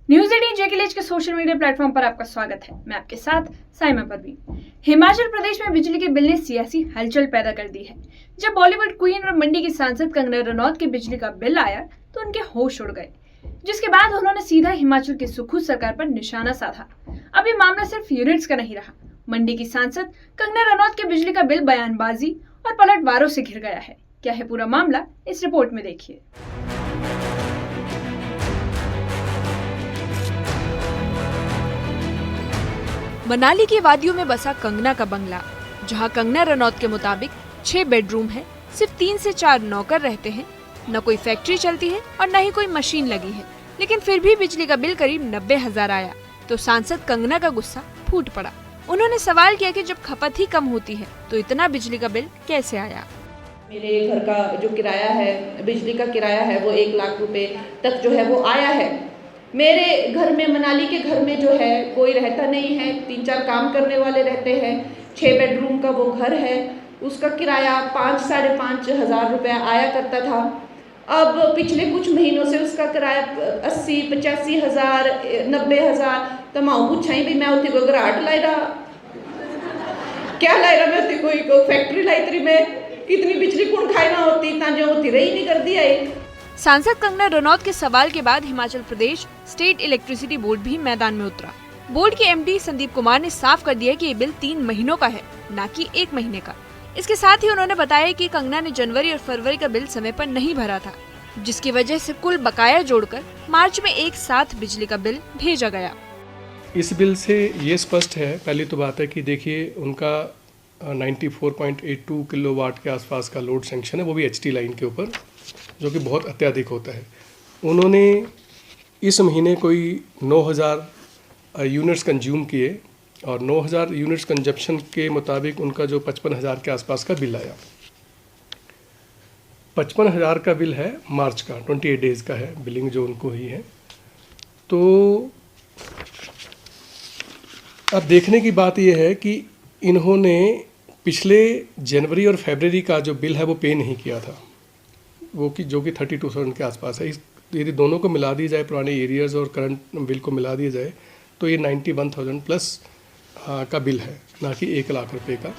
News 18 जेके के social media platform पर आपका स्वागत है। मैं आपके साथ साइमा परवीन। हिमाचल प्रदेश में बिजली के बिल ने सियासी हलचल पैदा कर दी है। जब बॉलीवुड क्वीन और मंडी की सांसद कंगना रनौत के बिजली का बिल आया तो उनके होश उड़ गए, जिसके बाद उन्होंने सीधा हिमाचल की सुखद सरकार पर निशाना साधा। अब ये मामला सिर्फ यूनिट्स का नहीं रहा। मंडी की सांसद कंगना रनौत के बिजली का बिल बयानबाजी और पलटवारों से घिर गया है। क्या है पूरा मामला, इस रिपोर्ट में देखिए। मनाली की वादियों में बसा कंगना का बंगला, जहां कंगना रनौत के मुताबिक 6 बेडरूम है, सिर्फ 3 से 4 नौकर रहते हैं, न कोई फैक्ट्री चलती है और न ही कोई मशीन लगी है। लेकिन फिर भी बिजली का बिल करीब 90,000 आया तो सांसद कंगना का गुस्सा फूट पड़ा। उन्होंने सवाल किया कि जब खपत ही कम होती है तो इतना बिजली का बिल कैसे आया। मेरे घर का जो किराया है, बिजली का किराया है, वो 1 लाख रुपए तक जो है वो आया है। मेरे घर में, मनाली के घर में जो है कोई रहता नहीं है, 3-4 काम करने वाले रहते हैं। 6 बेडरूम का वो घर है, उसका किराया 5-5.5 हज़ार रुपया आया करता था। अब पिछले कुछ महीनों से उसका किराया 80-85 हज़ार, 90 हज़ार। तो माँ पूछा ही भी मैं उतनी कोई घराट लाई रहा, क्या लाई रहा, मैं उतनी कोई फैक्ट्री लाई तरी में कितनी बिजली कौन खाई ना होती, इतना जो होती रही नहीं कर दिया है। सांसद कंगना रनौत के सवाल के बाद Himachal Pradesh state electricity board भी मैदान में उतरा। बोर्ड के एमडी संदीप कुमार ने साफ कर दिया कि ये बिल 3 महीनों का है, न कि 1 महीने का। इसके साथ ही उन्होंने बताया कि कंगना ने जनवरी और फरवरी का बिल समय पर नहीं भरा था, जिसकी वजह से कुल बकाया जोड़कर मार्च में एक साथ बिजली का बिल भेजा गया। इस बिल से ये स्पष्ट है, पहली तो बात है कि देखिए उनका 94.82 किलोवाट के आसपास का लोड सेंक्शन है, वो भी एचटी लाइन के ऊपर, जो कि बहुत अत्यधिक होता है। उन्होंने इस महीने कोई 9,000 यूनिट्स कंज्यूम किए और 9,000 यूनिट्स कंजप्शन के मुताबिक उनका जो 55,000 के आसपास का बिल आया। 55,000 का बिल है मार्च का, 28 डेज़ का है बिलिंग जो उनको हुई है। तो अब देखने की बात यह है कि इन्होंने पिछले जनवरी और फरवरी का जो बिल है वो पे नहीं किया था, वो कि जो कि 32,000 के आसपास है। यदि दोनों को मिला दिया जाए, पुराने एरियर्स और करंट बिल को मिला दिया जाए, तो ये 91,000 प्लस का बिल है, ना कि 1 लाख रुपए का।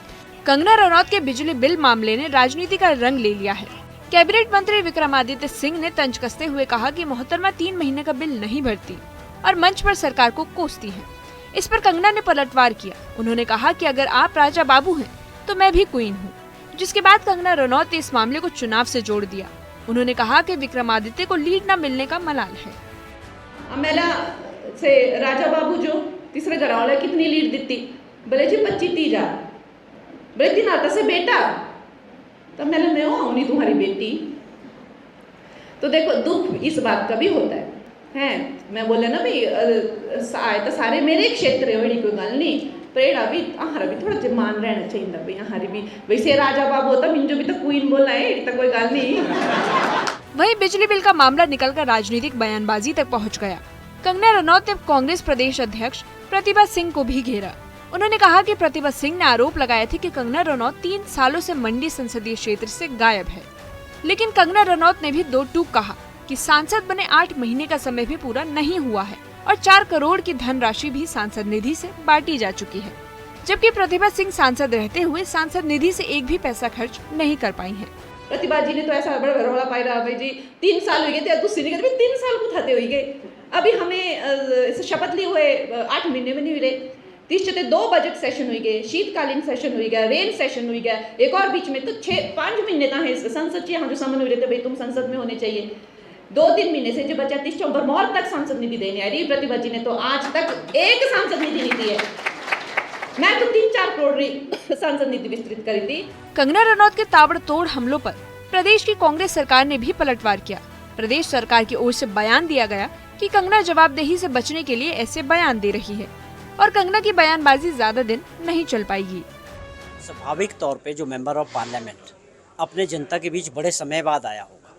कंगना रनौत के बिजली बिल मामले ने राजनीति का रंग ले लिया है। कैबिनेट मंत्री विक्रमादित्य सिंह ने तंज कसते हुए कहा कि मोहतरमा 3 महीने का बिल नहीं भरती और मंच पर सरकार को कोसती है। इस पर कंगना ने पलटवार किया। उन्होंने कहा कि अगर आप राजा बाबू हैं तो मैं भी क्वीन हूँ, जिसके बाद कंगना रनौत ने इस मामले को चुनाव से जोड़ दिया। उन्होंने कहा कि विक्रमादित्य को लीड न मिलने का मलाल है। मेला से राजा बाबू जो तीसरे घर वाले कितनी लीड देती, बोले जी 25-30 हजार, बोले 3 आता से बेटा, तब मैं हूँ नहीं तुम्हारी बेटी। तो देखो दुख इस बात का भी होता है। मैं बोले ना भाई आए तो सारे मेरे क्षेत्र है, बड़ी कोई गल नहीं, पर भी अहारा भी थोड़ा मान रहना चाहिए भाई, अहारी भी वैसे राजा बाबू होता मिंजो भी तो क्वीन बोला है, तो कोई गल नहीं। वहीं बिजली बिल का मामला निकलकर राजनीतिक बयानबाजी तक पहुंच गया। कंगना रनौत ने कांग्रेस प्रदेश अध्यक्ष प्रतिभा सिंह को भी घेरा। उन्होंने कहा कि प्रतिभा सिंह ने आरोप लगाया था कि कंगना रनौत 3 सालों से मंडी संसदीय क्षेत्र से गायब है। लेकिन कंगना रनौत ने भी 2 टूक कहा कि सांसद बने 8 महीने का समय भी पूरा नहीं हुआ है और 4 करोड़ की धनराशि भी सांसद निधि से बांटी जा चुकी है, जबकि प्रतिभा सिंह सांसद रहते हुए सांसद निधि से एक भी पैसा खर्च नहीं कर पाई हैं। प्रतिभा जी ने तो ऐसा बड़ा रोला पाई रहा भाई जी 3 साल हो गए थे, दूसरी ने 3 साल को थाते हो गए। अभी हमें शपथ लिए हुए 8 महीने में नहीं मिले। 2 बजट सेशन हुई गए, शीतकालीन सेशन हुई गया, रेन सेशन हुई गया, एक और बीच में तो 6-5 महीने का है संसद यहाँ जो समन हुए थे भाई तुम संसद में होने चाहिए। 2-3 महीने से जो बचा 30 भरमौर तक सांसद निधि देने आ रही प्रतिभा जी ने तो आज तक एक सांसद निधि नहीं दी है। मैं तो 3-4 करोड़ सांसद निधि विस्तृत करी थी। कंगना रनौत के ताबड़तोड़ हमलों पर प्रदेश की कांग्रेस सरकार ने भी पलटवार किया। प्रदेश सरकार की ओर से बयान दिया गया कि कंगना जवाबदेही से बचने के लिए ऐसे बयान दे रही है और कंगना की बयानबाजी ज्यादा दिन नहीं चल पाएगी। स्वाभाविक तौर पे जो मेंबर ऑफ पार्लियामेंट अपने जनता के बीच बड़े समय बाद आया होगा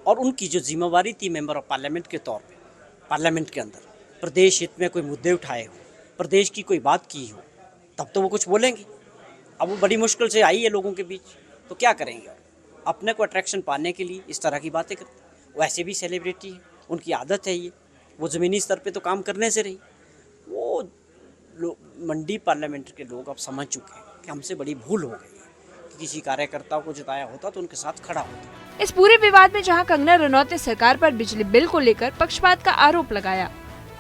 और उनकी जो जिम्मेवारी थी मेंबर ऑफ पार्लियामेंट के तौर पे पार्लियामेंट के अंदर प्रदेश हित में कोई मुद्दे उठाए हो, प्रदेश की कोई बात की हो, तब तो वो कुछ बोलेंगे। अब वो बड़ी मुश्किल से आई है लोगों के बीच, तो क्या करेंगे? अपने को अट्रैक्शन पाने के लिए इस तरह की बातें करते हैं। वो ऐसे भी सेलिब्रिटी है, उनकी आदत है ये। वो ज़मीनी स्तर पे तो काम करने से रही। वो मंडी पार्लियामेंट के लोग अब समझ चुके हैं कि हमसे बड़ी भूल हो गई है कि किसी कार्यकर्ता को जिताया होता तो उनके साथ खड़ा होता। इस पूरे विवाद में जहां कंगना रनौत ने सरकार पर बिजली बिल को लेकर पक्षपात का आरोप लगाया,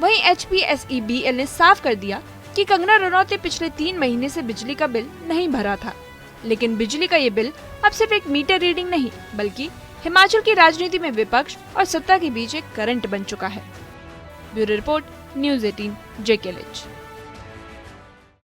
वहीं HPSEBL ने साफ कर दिया कि कंगना रनौत ने पिछले 3 महीने से बिजली का बिल नहीं भरा था। लेकिन बिजली का ये बिल अब सिर्फ एक मीटर रीडिंग नहीं, बल्कि हिमाचल की राजनीति में विपक्ष और सत्ता के बीच एक करंट बन चुका है। Bureau report, News 18 JKLH।